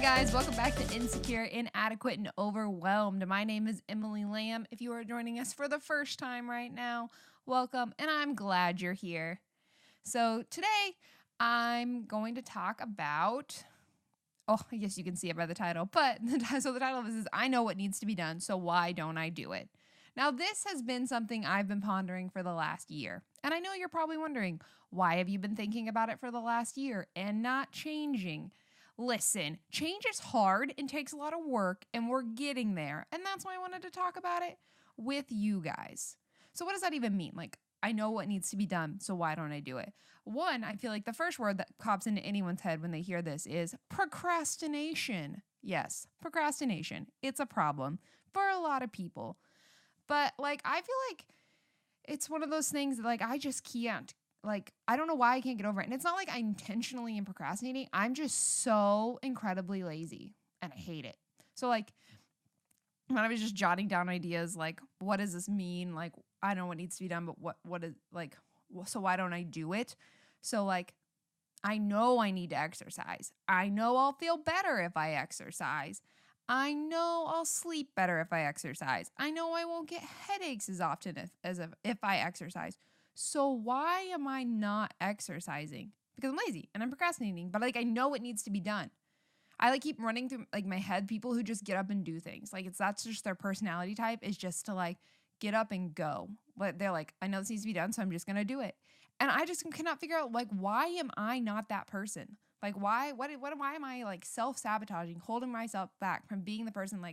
guys, welcome back to Insecure, Inadequate, and Overwhelmed. My name is Emily Lamb. If you are joining us for the first time right now, welcome, and I'm glad you're here. So today, I'm going to talk about, I guess you can see it by the title, but the title of this is, I know what needs to be done, so why don't I do it? Now, this has been something I've been pondering for the last year, and I know you're probably wondering, why have you been thinking about it for the last year and not changing? Listen, change is hard and takes a lot of work, and we're getting there. And that's why I wanted to talk about it with you guys. So what does that even mean? Like, I know what needs to be done, so why don't I do it? One, I feel like the first word that pops into anyone's head when they hear this is procrastination. Yes, procrastination. It's a problem for a lot of people. But, I feel like it's one of those things that, I just can't. I don't know why I can't get over it. And it's not like I intentionally am procrastinating. I'm just so incredibly lazy and I hate it. So when I was just jotting down ideas, what does this mean? I know what needs to be done, but what is so why don't I do it? So I know I need to exercise. I know I'll feel better if I exercise. I know I'll sleep better if I exercise. I know I won't get headaches as often as if I exercise. So why am I not exercising? Because I'm lazy and I'm procrastinating, but I know it needs to be done. I keep running through my head people who just get up and do things. That's just their personality type, is just to get up and go. But they're I know this needs to be done, so I'm just going to do it. And I just cannot figure out why am I not that person? Why am I self-sabotaging, holding myself back from being the person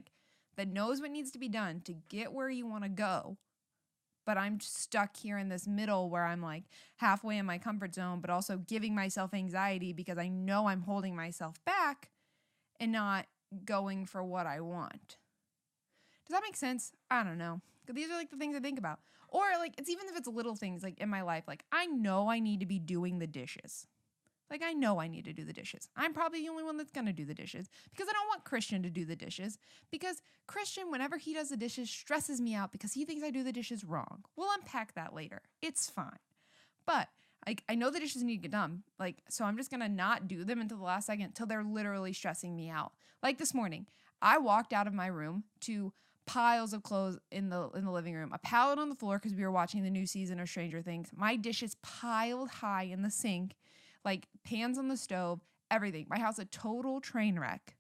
that knows what needs to be done to get where you want to go? But I'm stuck here in this middle where I'm halfway in my comfort zone, but also giving myself anxiety because I know I'm holding myself back and not going for what I want. Does that make sense? I don't know. These are the things I think about. Or it's even if it's little things in my life, I know I need to be doing the dishes. I know I need to do the dishes. I'm probably the only one that's going to do the dishes because I don't want Christian to do the dishes because Christian, whenever he does the dishes, stresses me out because he thinks I do the dishes wrong. We'll unpack that later. It's fine. But I know the dishes need to get done. So I'm just going to not do them until the last second till they're literally stressing me out. This morning, I walked out of my room to piles of clothes in the living room, a pallet on the floor because we were watching the new season of Stranger Things, my dishes piled high in the sink, pans on the stove, everything. My house a total train wreck.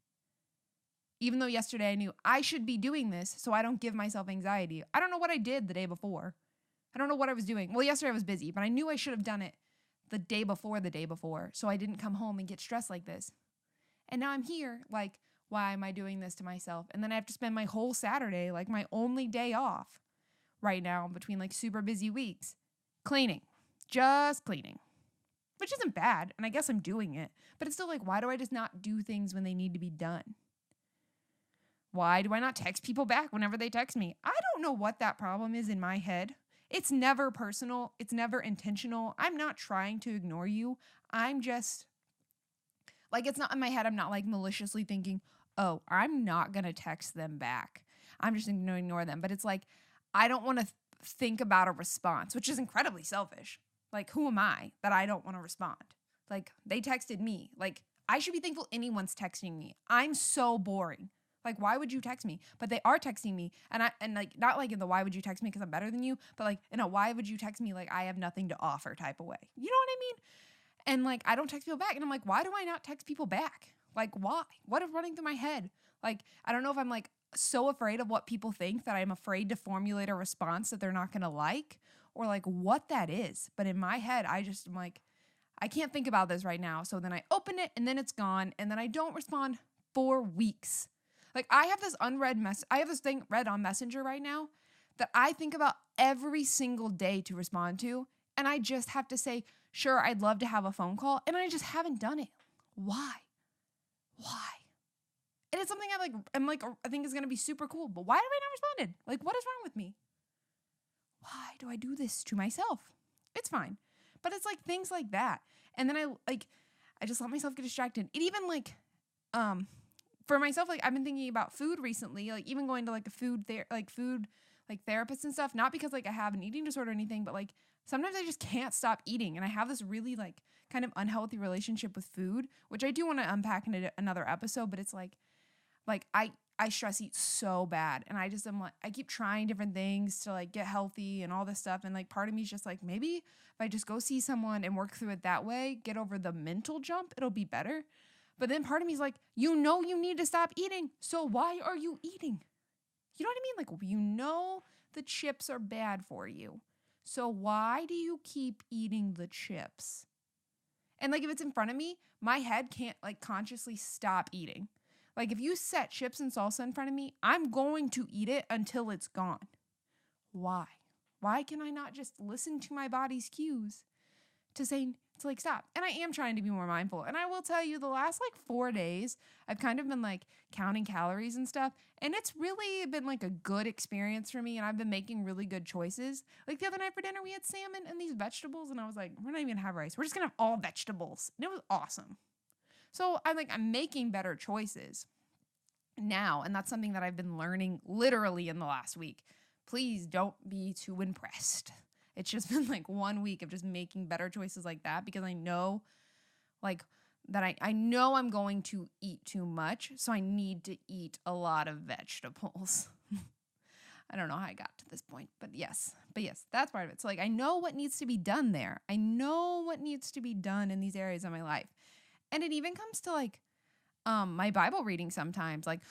Even though yesterday I knew I should be doing this so I don't give myself anxiety. I don't know what I did the day before. I don't know what I was doing. Well, yesterday I was busy, but I knew I should have done it the day before so I didn't come home and get stressed like this. And now I'm here, why am I doing this to myself? And then I have to spend my whole Saturday, my only day off right now between super busy weeks, cleaning, just cleaning. Which isn't bad, and I guess I'm doing it. But it's still why do I just not do things when they need to be done? Why do I not text people back whenever they text me? I don't know what that problem is in my head. It's never personal. It's never intentional. I'm not trying to ignore you. I'm just, it's not in my head. I'm not maliciously thinking, oh, I'm not going to text them back. I'm just going to ignore them. But it's I don't want to think about a response, which is incredibly selfish. Who am I that I don't want to respond? They texted me. I should be thankful anyone's texting me. I'm so boring. Why would you text me? But they are texting me. And not in the why would you text me because I'm better than you, but in a why would you text me I have nothing to offer type of way. You know what I mean? And I don't text people back. And I'm why do I not text people back? Why? What is running through my head? I don't know if I'm so afraid of what people think that I'm afraid to formulate a response that they're not going to like. Or what that is. But in my head, I just am I can't think about this right now. So then I open it and then it's gone. And then I don't respond for weeks. I have this unread I have this thing read on Messenger right now that I think about every single day to respond to. And I just have to say, sure, I'd love to have a phone call. And I just haven't done it. Why? And it's something I think is going to be super cool. But why have I not responded? What is wrong with me? Why do I do this to myself? It's fine. But it's things like that. And then I just let myself get distracted. It even for myself, I've been thinking about food recently, even going to a food therapist and stuff, not because I have an eating disorder or anything, but sometimes I just can't stop eating. And I have this really like kind of unhealthy relationship with food, which I do want to unpack in another episode, but it's like I stress eat so bad. And I just am like, I keep trying different things to like get healthy and all this stuff. And like part of me is just like, maybe if I just go see someone and work through it that way, get over the mental jump, it'll be better. But then part of me is like, you know, you need to stop eating. So why are you eating? You know what I mean? Like, you know, the chips are bad for you. So why do you keep eating the chips? And like, if it's in front of me, my head can't like consciously stop eating. Like, if you set chips and salsa in front of me, I'm going to eat it until it's gone. Why? Why can I not just listen to my body's cues to say, to like stop? And I am trying to be more mindful. And I will tell you, the last like 4 days, I've kind of been like counting calories and stuff. And it's really been like a good experience for me. And I've been making really good choices. Like the other night for dinner, we had salmon and these vegetables. And I was like, we're not even gonna have rice. We're just gonna have all vegetables. And it was awesome. So I'm making better choices now. And that's something that I've been learning literally in the last week. Please don't be too impressed. It's just been like 1 week of just making better choices like that, because I know like that I know I'm going to eat too much. So I need to eat a lot of vegetables. I don't know how I got to this point, but yes, that's part of it. So like, I know what needs to be done there. I know what needs to be done in these areas of my life. And it even comes to like, my Bible reading sometimes, like,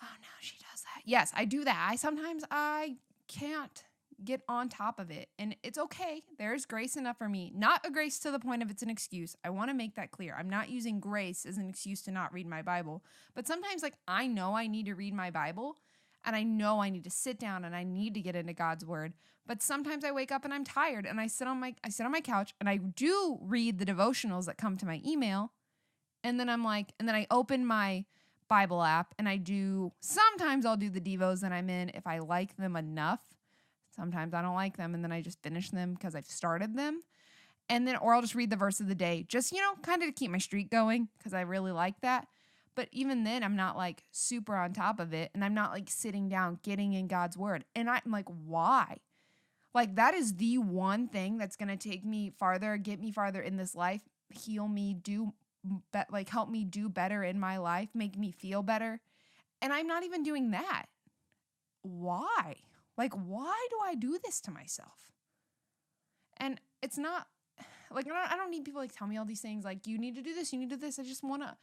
oh no, she does that. Yes, I do that. Sometimes I can't get on top of it, and it's okay. There's grace enough for me. Not a grace to the point of it's an excuse. I want to make that clear. I'm not using grace as an excuse to not read my Bible, but sometimes like I know I need to read my Bible, and I know I need to sit down and I need to get into God's word. But sometimes I wake up and I'm tired, and I sit on my couch and I do read the devotionals that come to my email. And then I open my Bible app and sometimes I'll do the devos that I'm in if I like them enough. Sometimes I don't like them, and then I just finish them because I've started them. Or I'll just read the verse of the day, just, kind of to keep my streak going, because I really like that. But even then, I'm not like super on top of it, and I'm not like sitting down, getting in God's word. And I'm like, why? Like, that is the one thing that's going to take me farther, get me farther in this life, heal me, help me do better in my life, make me feel better. And I'm not even doing that. Why? Like, why do I do this to myself? And it's not like, I don't need people like tell me all these things. Like, you need to do this, you need to do this. I just want to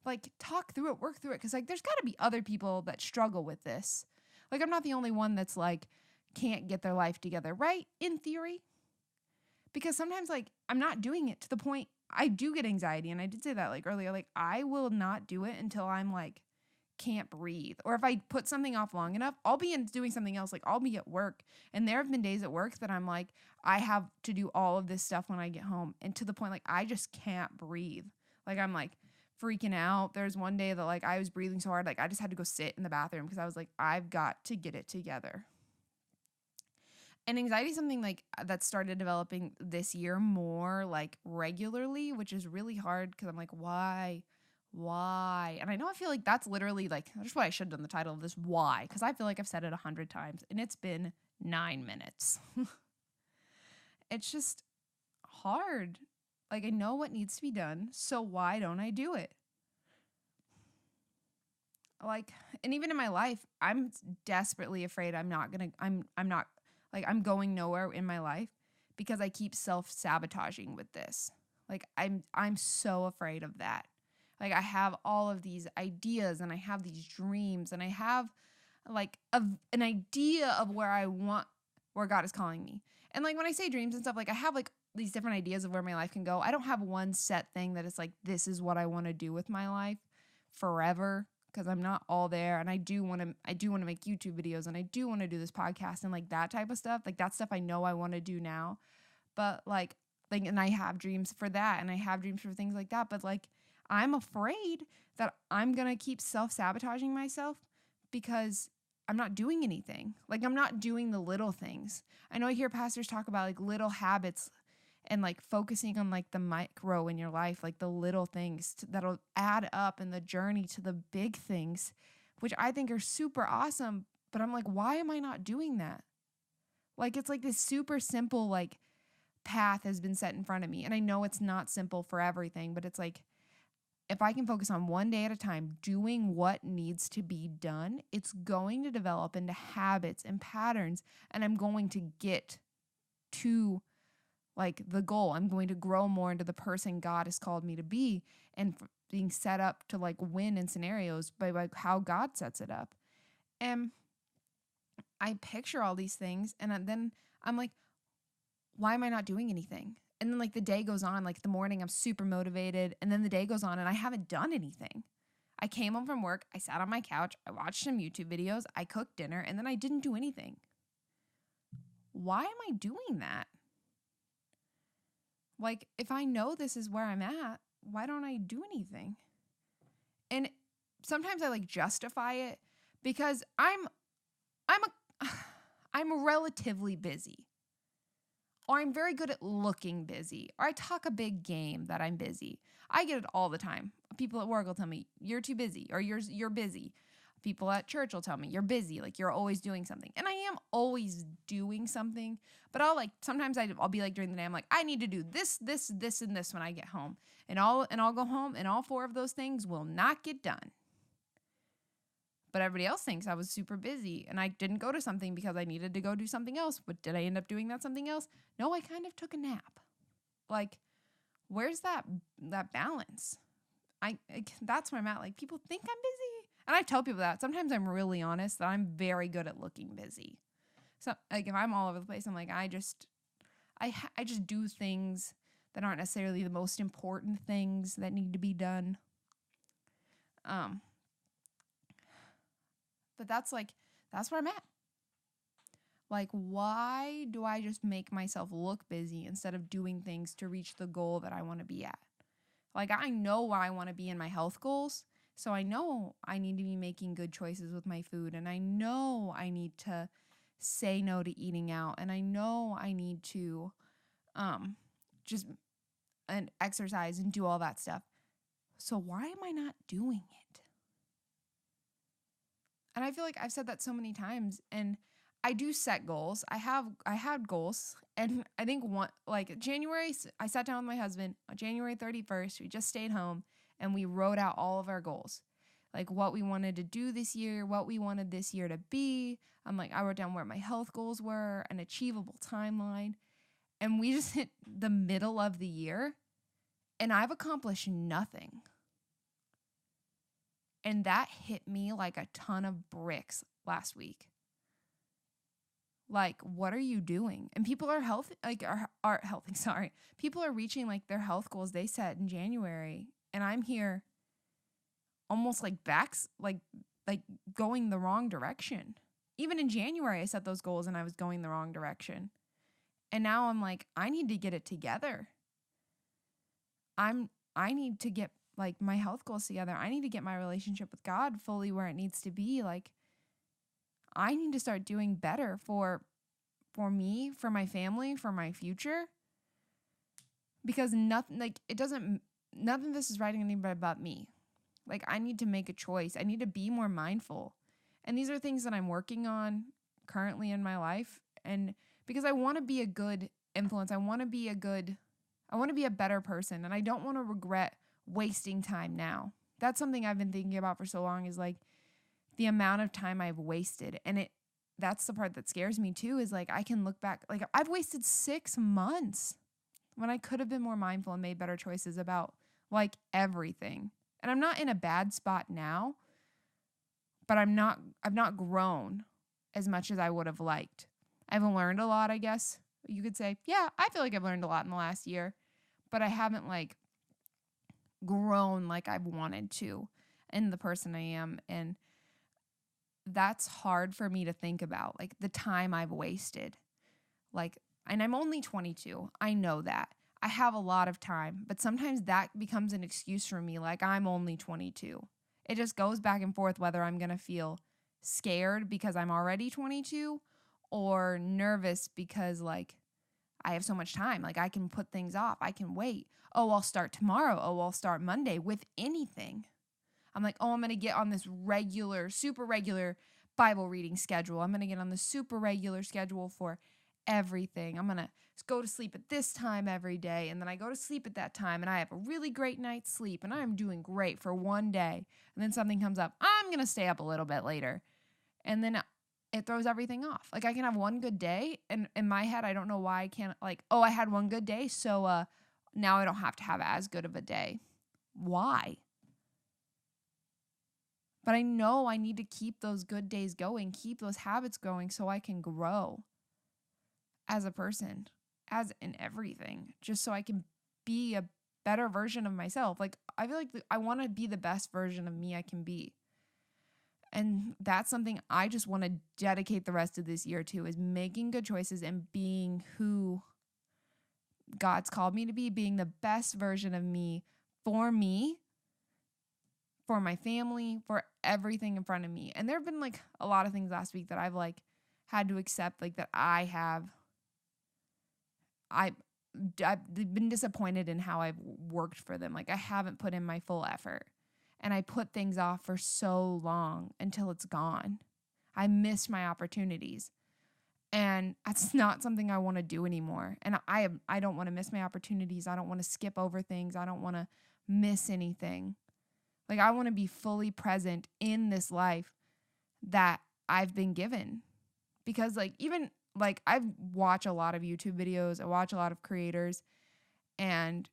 like talk through it, work through it. Cause like, there's gotta be other people that struggle with this. Like, I'm not the only one that's like, can't get their life together, right? In theory. Because sometimes like, I'm not doing it to the point I do get anxiety. And I did say that like earlier, like I will not do it until I'm like, can't breathe. Or if I put something off long enough, I'll be doing something else. Like I'll be at work, and there have been days at work that I'm like, I have to do all of this stuff when I get home. And to the point, like, I just can't breathe. Like I'm like freaking out. There's one day that like I was breathing so hard, like I just had to go sit in the bathroom because I was like, I've got to get it together. And anxiety is something like that started developing this year more like regularly, which is really hard because I'm like, why? And I feel like that's literally like, that's what I should have done the title of this, why? Because I feel like I've said it 100 times and it's been 9 minutes. It's just hard. Like, I know what needs to be done, so why don't I do it? Like, and even in my life, I'm desperately afraid I'm going nowhere in my life because I keep self-sabotaging with this. Like, I'm so afraid of that. Like, I have all of these ideas and I have these dreams and I have like an idea of where God is calling me. And like, when I say dreams and stuff, like I have like these different ideas of where my life can go. I don't have one set thing that is like, this is what I want to do with my life forever, because I'm not all there. And I do want to make YouTube videos, and I do want to do this podcast and like that type of stuff. Like, that stuff I know I want to do now, but and I have dreams for that, and I have dreams for things like that. But like, I'm afraid that I'm going to keep self-sabotaging myself because I'm not doing anything. Like, I'm not doing the little things. I know I hear pastors talk about like little habits and like focusing on like the micro in your life, like the little things that'll add up in the journey to the big things, which I think are super awesome. But I'm like, why am I not doing that? Like, it's like this super simple, like path has been set in front of me. And I know it's not simple for everything, but it's like, if I can focus on one day at a time, doing what needs to be done, it's going to develop into habits and patterns, and I'm going to get to like the goal. I'm going to grow more into the person God has called me to be, and being set up to like win in scenarios by like how God sets it up. And I picture all these things, and then I'm like, why am I not doing anything? And then like the day goes on, like the morning I'm super motivated, and then the day goes on and I haven't done anything. I came home from work, I sat on my couch, I watched some YouTube videos, I cooked dinner, and then I didn't do anything. Why am I doing that? Like, if I know this is where I'm at, why don't I do anything? And sometimes I like justify it because I'm relatively busy. Or I'm very good at looking busy, or I talk a big game that I'm busy. I get it all the time. People at work will tell me, you're too busy, or you're busy. People at church will tell me, you're busy, like you're always doing something. And I am always doing something, but sometimes I'll be like during the day, I'm like, I need to do this, this, this, and this when I get home. And I'll go home, and all 4 of those things will not get done. But everybody else thinks I was super busy and I didn't go to something because I needed to go do something else. But did I end up doing that something else? No, I kind of took a nap. Like, where's that balance? That's where I'm at. Like, people think I'm busy. And I tell people that. Sometimes I'm really honest that I'm very good at looking busy. So, like, if I'm all over the place, I'm like, I just do things that aren't necessarily the most important things that need to be done. But that's where I'm at. Like, why do I just make myself look busy instead of doing things to reach the goal that I want to be at? Like, I know where I want to be in my health goals. So I know I need to be making good choices with my food. And I know I need to say no to eating out. And I know I need to just exercise and do all that stuff. So why am I not doing it? And I feel like I've said that so many times, and I do set goals. I had goals, and I think January, I sat down with my husband on January 31st. We just stayed home, and we wrote out all of our goals, like what we wanted to do this year, what we wanted this year to be. I wrote down where my health goals were, an achievable timeline, and we just hit the middle of the year, and I've accomplished nothing. And that hit me like a ton of bricks last week. Like, what are you doing? And people are healthy, sorry. People are reaching like their health goals they set in January. And I'm here almost like going the wrong direction. Even in January, I set those goals and I was going the wrong direction. And now I'm like, I need to get it together. I need to get like my health goals together. I need to get my relationship with God fully where it needs to be. Like, I need to start doing better for me, for my family, for my future. Because nothing of this is writing anybody about me. Like, I need to make a choice. I need to be more mindful. And these are things that I'm working on currently in my life. And because I want to be a good influence, I want to be a better person. And I don't want to regret wasting time now. That's something I've been thinking about for so long, is like the amount of time I've wasted. And that's the part that scares me too, is like I can look back, like I've wasted 6 months when I could have been more mindful and made better choices about like everything. And I'm not in a bad spot now, but I've not grown as much as I would have liked. I've learned a lot, I guess you could say. Yeah, I feel like I've learned a lot in the last year, but I haven't like grown like I've wanted to in the person I am. And that's hard for me to think about, like the time I've wasted. Like, and I'm only 22. I know that. I have a lot of time, but sometimes that becomes an excuse for me. Like, I'm only 22. It just goes back and forth whether I'm going to feel scared because I'm already 22 or nervous because like I have so much time. Like, I can put things off. I can wait. Oh, I'll start tomorrow. Oh, I'll start Monday with anything. I'm like, oh, I'm going to get on this super regular Bible reading schedule. I'm going to get on the super regular schedule for everything. I'm going to go to sleep at this time every day. And then I go to sleep at that time and I have a really great night's sleep and I'm doing great for one day. And then something comes up. I'm going to stay up a little bit later. And then it throws everything off. Like I can have one good day and in my head, I don't know why I can't like, oh, I had one good day. So now I don't have to have as good of a day. Why? But I know I need to keep those good days going, keep those habits going so I can grow as a person, as in everything, just so I can be a better version of myself. Like I feel like I want to be the best version of me I can be. And that's something I just want to dedicate the rest of this year to, is making good choices and being who God's called me to be, being the best version of me, for my family, for everything in front of me. And there have been like a lot of things last week that I've like had to accept, like that I've been disappointed in how I've worked for them. Like I haven't put in my full effort and I put things off for so long until it's gone. I missed my opportunities and that's not something I want to do anymore. And I don't want to miss my opportunities. I don't want to skip over things. I don't want to miss anything. Like I want to be fully present in this life that I've been given. Because like even like I watch a lot of YouTube videos, I watch a lot of creators, and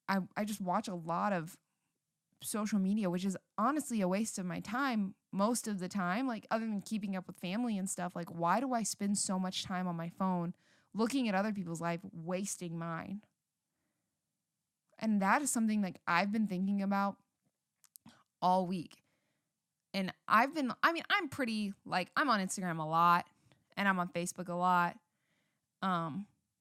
I just watch a lot of social media, which is honestly a waste of my time most of the time. Like other than keeping up with family and stuff, like why do I spend so much time on my phone looking at other people's life, wasting mine? And that is something like I've been thinking about all week. And I'm pretty like, I'm on Instagram a lot and I'm on Facebook a lot.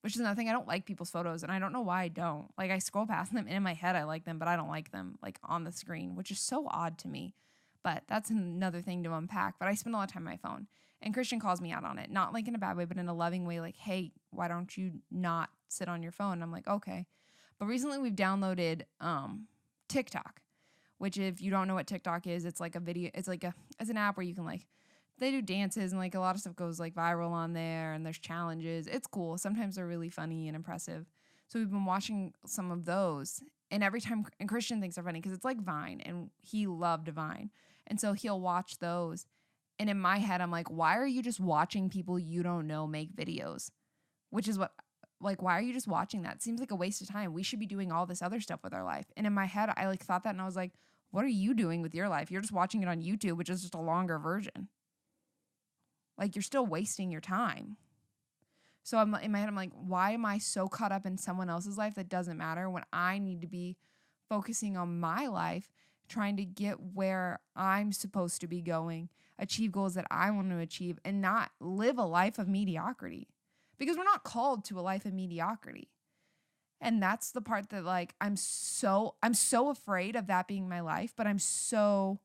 Which is another thing. I don't like people's photos and I don't know why I don't. Like I scroll past them and in my head I like them, but I don't like them like on the screen, which is so odd to me. But that's another thing to unpack. But I spend a lot of time on my phone. And Christian calls me out on it. Not like in a bad way, but in a loving way, like, hey, why don't you not sit on your phone? And I'm like, okay. But recently we've downloaded TikTok, which if you don't know what TikTok is, it's like a video, it's an app where you can like, they do dances and like a lot of stuff goes like viral on there and there's challenges. It's cool. Sometimes they're really funny and impressive. So we've been watching some of those and every time, and Christian thinks they're funny because it's like Vine and he loved Vine. And so he'll watch those. And in my head, I'm like, why are you just watching people you don't know make videos? Which is what, like, why are you just watching that? It seems like a waste of time. We should be doing all this other stuff with our life. And in my head, I like thought that and I was like, what are you doing with your life? You're just watching it on YouTube, which is just a longer version. Like you're still wasting your time. So I'm in my head, I'm like, why am I so caught up in someone else's life that doesn't matter when I need to be focusing on my life, trying to get where I'm supposed to be going, achieve goals that I want to achieve, and not live a life of mediocrity. Because we're not called to a life of mediocrity. And that's the part that like I'm so afraid of that being my life, but I'm so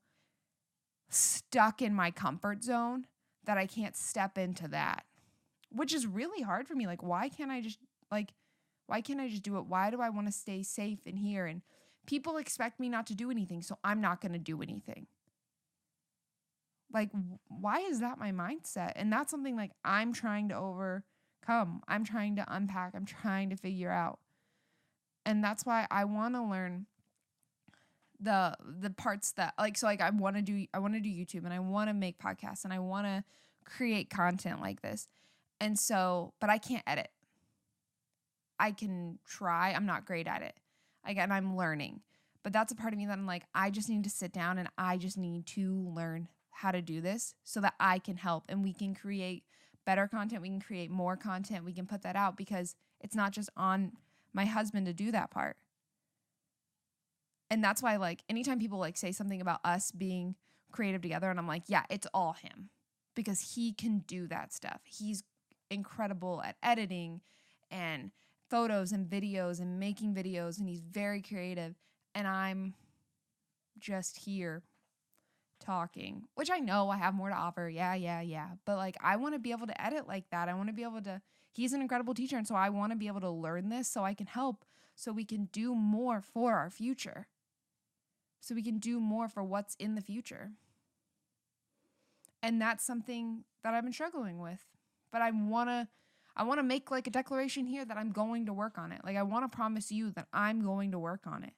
stuck in my comfort zone that I can't step into that, which is really hard for me. Like, why can't I just do it? Why do I want to stay safe in here? And people expect me not to do anything, so I'm not going to do anything. Like, why is that my mindset? And that's something like I'm trying to overcome. I'm trying to unpack. I'm trying to figure out. And that's why I want to learn the parts that like, so like I want to do YouTube and I want to make podcasts and I want to create content like this. And so, but I can't edit. I can try. I'm not great at it. Again, I'm learning, but that's a part of me that I'm like, I just need to sit down and I just need to learn how to do this so that I can help and we can create better content. We can create more content. We can put that out because it's not just on my husband to do that part. And that's why, like, anytime people, like, say something about us being creative together, and I'm like, yeah, it's all him. Because he can do that stuff. He's incredible at editing and photos and videos and making videos, and he's very creative. And I'm just here talking, which I know I have more to offer. Yeah. But, like, I want to be able to edit like that. I want to be able to, he's an incredible teacher, and so I want to be able to learn this so I can help, so we can do more for our future. So we can do more for what's in the future. And that's something that I've been struggling with. But I want I want to make like a declaration here that I'm going to work on it. Like I want to promise you that I'm going to work on it.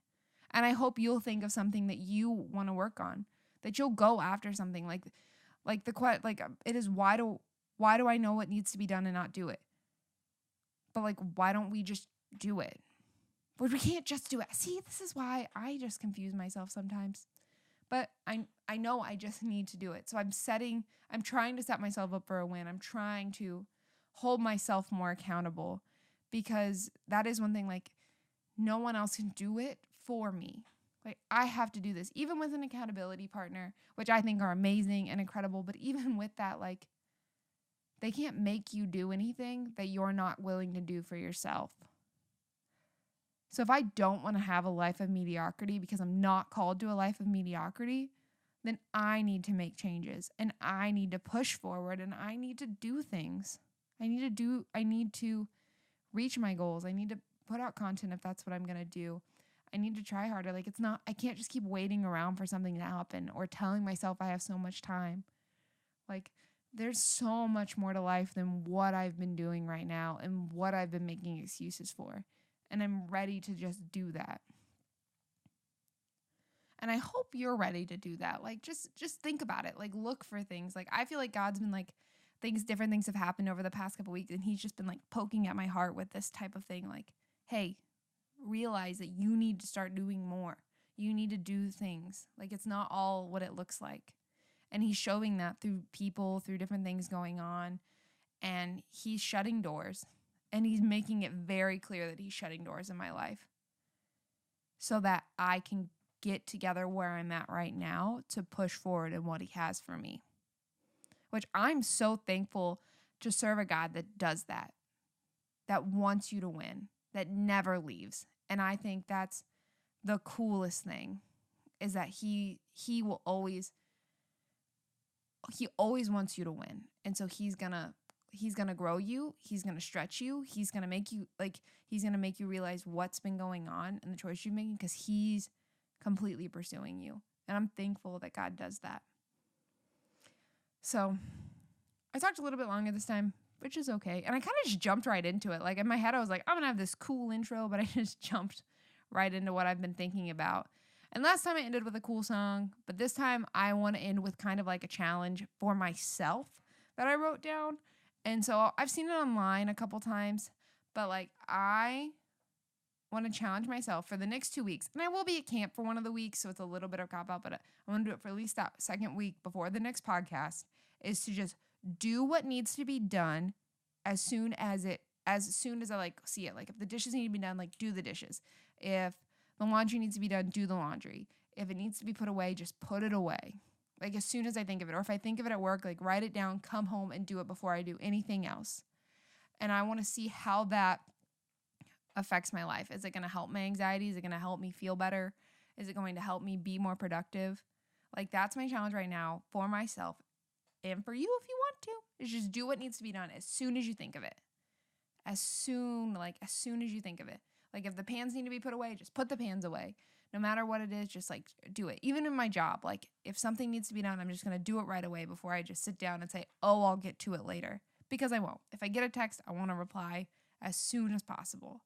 And I hope you'll think of something that you want to work on, that you'll go after something like it is why do I know what needs to be done and not do it? But like, why don't we just do it? But we can't just do it. See, this is why I just confuse myself sometimes. But I know I just need to do it. So I'm trying to set myself up for a win. I'm trying to hold myself more accountable, because that is one thing, like, no one else can do it for me. Like, I have to do this, even with an accountability partner, which I think are amazing and incredible. But even with that, like, they can't make you do anything that you're not willing to do for yourself. So if I don't want to have a life of mediocrity because I'm not called to a life of mediocrity, then I need to make changes and I need to push forward and I need to do things. I need to reach my goals. I need to put out content if that's what I'm going to do. I need to try harder. Like, I can't just keep waiting around for something to happen or telling myself I have so much time. Like, there's so much more to life than what I've been doing right now and what I've been making excuses for. And I'm ready to just do that. And I hope you're ready to do that. Like, just think about it. Like, look for things. Like, I feel like God's been like, different things have happened over the past couple weeks, and he's just been like poking at my heart with this type of thing. Like, hey, realize that you need to start doing more. You need to do things. Like, it's not all what it looks like. And he's showing that through people, through different things going on. And he's shutting doors. And he's making it very clear that he's shutting doors in my life so that I can get together where I'm at right now to push forward in what he has for me. Which I'm so thankful to serve a God that does that wants you to win, that never leaves. And I think that's the coolest thing, is that he always wants you to win. And so he's going to grow you. He's going to stretch you. He's going to make you realize what's been going on and the choice you're making, because he's completely pursuing you. And I'm thankful that God does that. So I talked a little bit longer this time, which is okay. And I kind of just jumped right into it. Like, in my head, I was like, I'm going to have this cool intro, but I just jumped right into what I've been thinking about. And last time I ended with a cool song, but this time I want to end with kind of like a challenge for myself that I wrote down. And so I've seen it online a couple times, but like, I want to challenge myself for the next 2 weeks. And I will be at camp for one of the weeks, so it's a little bit of a cop out, but I want to do it for at least that second week before the next podcast, is to just do what needs to be done as soon as I like see it. Like, if the dishes need to be done, like, do the dishes. If the laundry needs to be done, do the laundry. If it needs to be put away, just put it away. Like, as soon as I think of it, or if I think of it at work, like, write it down, come home and do it before I do anything else. And I want to see how that affects my life. Is it going to help my anxiety? Is it going to help me feel better? Is it going to help me be more productive? Like, that's my challenge right now for myself and for you if you want to, is just do what needs to be done as soon as you think of it. As soon as you think of it. Like, if the pans need to be put away, just put the pans away. No matter what it is, just like do it. Even in my job, like, if something needs to be done, I'm just going to do it right away before I just sit down and say, oh, I'll get to it later. Because I won't. If I get a text, I want to reply as soon as possible.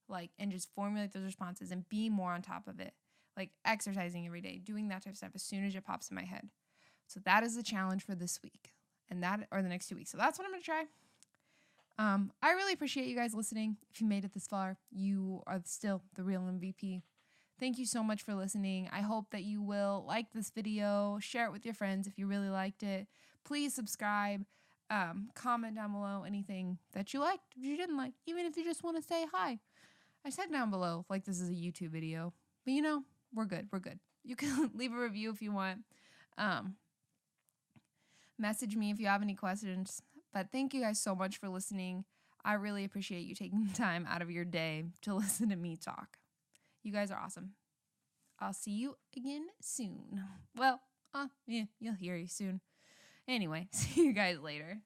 Like, and just formulate those responses and be more on top of it. Like, exercising every day, doing that type of stuff as soon as it pops in my head. So that is the challenge for this week, or the next 2 weeks. So that's what I'm going to try. I really appreciate you guys listening. If you made it this far, you are still the real MVP. Thank you so much for listening. I hope that you will like this video, share it with your friends if you really liked it. Please subscribe, comment down below anything that you liked, if you didn't like, even if you just want to say hi. I said down below, like, this is a YouTube video, but we're good. You can leave a review if you want. Message me if you have any questions. But thank you guys so much for listening. I really appreciate you taking the time out of your day to listen to me talk. You guys are awesome. I'll see you again soon. Well, yeah, you'll hear you soon. Anyway, see you guys later.